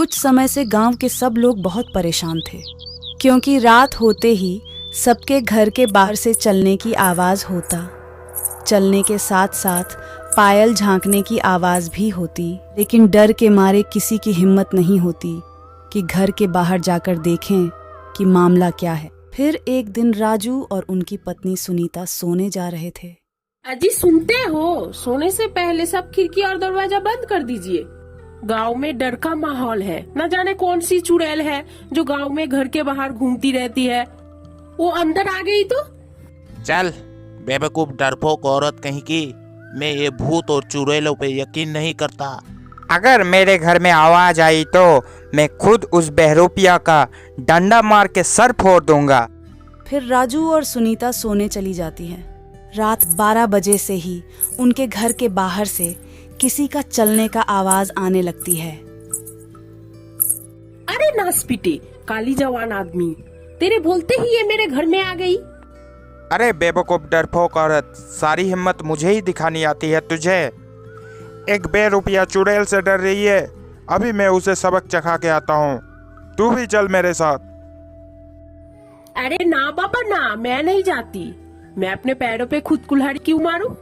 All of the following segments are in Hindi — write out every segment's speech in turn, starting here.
कुछ समय से गांव के सब लोग बहुत परेशान थे, क्योंकि रात होते ही सबके घर के बाहर से चलने की आवाज़ होता। चलने के साथ साथ पायल झांकने की आवाज़ भी होती, लेकिन डर के मारे किसी की हिम्मत नहीं होती कि घर के बाहर जाकर देखें कि मामला क्या है। फिर एक दिन राजू और उनकी पत्नी सुनीता सोने जा रहे थे। अजी सुनते हो, सोने से पहले सब खिड़की और दरवाजा बंद कर दीजिए। गांव में डर का माहौल है। न जाने कौन सी चुड़ैल है जो गांव में घर के बाहर घूमती रहती है। वो अंदर आ गई तो चल बेवकूफ डरपोक औरत कहीं की। मैं ये भूत और चुड़ैलों पे यकीन नहीं करता। अगर मेरे घर में आवाज आई तो मैं खुद उस बहरूपिया का डंडा मार के सर फोड़ दूंगा। फिर राजू और सुनीता सोने चली जाती है। रात 12 बजे से ही उनके घर के बाहर से किसी का चलने का आवाज आने लगती है। अरे नासपीटे काली जवान आदमी, तेरे बोलते ही ये मेरे घर में आ गई। अरे बेवकूफ डरपोक औरत, सारी हिम्मत मुझे ही दिखानी आती है तुझे। एक बेरुपया चुड़ैल से डर रही है, अभी मैं उसे सबक चखा के आता हूँ। तू भी चल मेरे साथ। अरे ना बाबा ना, मैं नहीं जाती। मैं अपने पैरों पे खुद कुल्हाड़ी क्यों मारूं?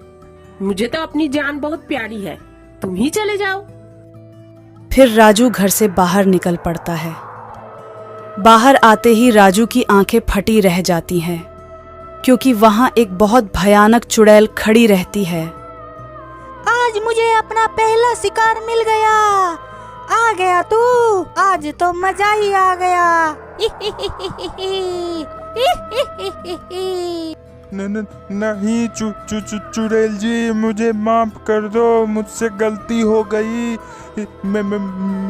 मुझे तो अपनी जान बहुत प्यारी है, तुम ही चले जाओ। फिर राजू घर से बाहर निकल पड़ता है। बाहर आते ही राजू की आंखें फटी रह जाती हैं, क्योंकि वहां एक बहुत भयानक चुड़ैल खड़ी रहती है। आज मुझे अपना पहला शिकार मिल गया। आ गया तू, आज तो मजा ही आ गया। नहीं चुड़ैल जी, मुझे माफ कर दो, मुझसे गलती हो गई।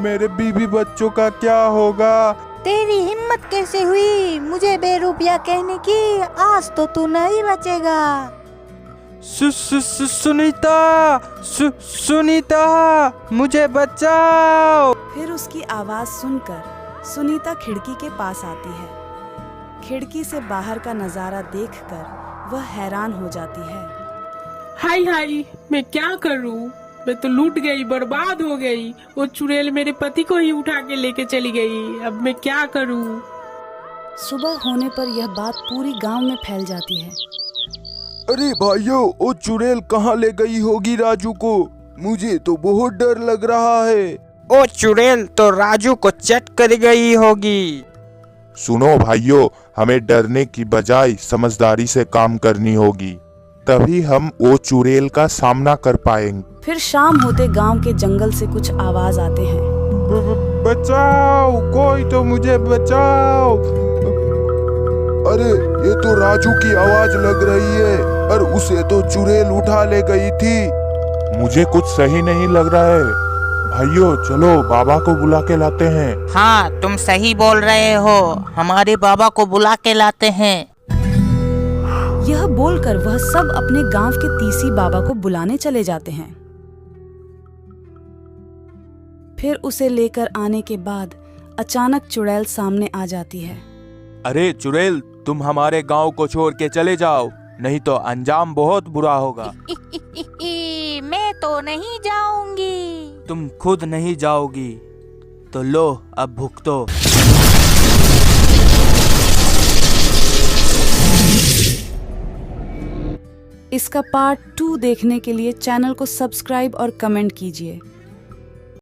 मेरे बीवी बच्चों का क्या होगा? तेरी हिम्मत कैसे हुई मुझे बेरुपया कहने की? आज तो तू नहीं बचेगा। सुनीता, मुझे बचाओ। फिर उसकी आवाज सुनकर सुनीता खिड़की के पास आती है। खिड़की से बाहर का नजारा देखकर वह हैरान हो जाती है। हाय हाय, मैं क्या करूं? मैं तो लूट गई, बर्बाद हो गई। वो चुड़ैल मेरे पति को ही उठा के लेके चली गई। अब मैं क्या करूं? सुबह होने पर यह बात पूरी गांव में फैल जाती है। अरे भाइयों, वो चुड़ैल कहाँ ले गई होगी राजू को? मुझे तो बहुत डर लग रहा है। ओ चुड़ैल तो राजू को चट कर गई होगी। सुनो भाइयों, हमें डरने की बजाय समझदारी से काम करनी होगी, तभी हम वो चुड़ैल का सामना कर पाएंगे। फिर शाम होते गांव के जंगल से कुछ आवाज आते हैं। बचाओ, कोई तो मुझे बचाओ। अरे ये तो राजू की आवाज लग रही है, और उसे तो चुड़ैल उठा ले गई थी। मुझे कुछ सही नहीं लग रहा है। भाइयों चलो बाबा को बुला के लाते हैं। हाँ तुम सही बोल रहे हो, हमारे बाबा को बुला के लाते हैं। यह बोलकर वह सब अपने गांव के तीसी बाबा को बुलाने चले जाते हैं। फिर उसे लेकर आने के बाद अचानक चुड़ैल सामने आ जाती है। अरे चुड़ैल, तुम हमारे गांव को छोड़ के चले जाओ, नहीं तो अंजाम बहुत बुरा होगा। मैं तो नहीं जाऊंगी। तुम खुद नहीं जाओगी तो लो अब भुगतो। इसका पार्ट 2 देखने के लिए चैनल को सब्सक्राइब और कमेंट कीजिए।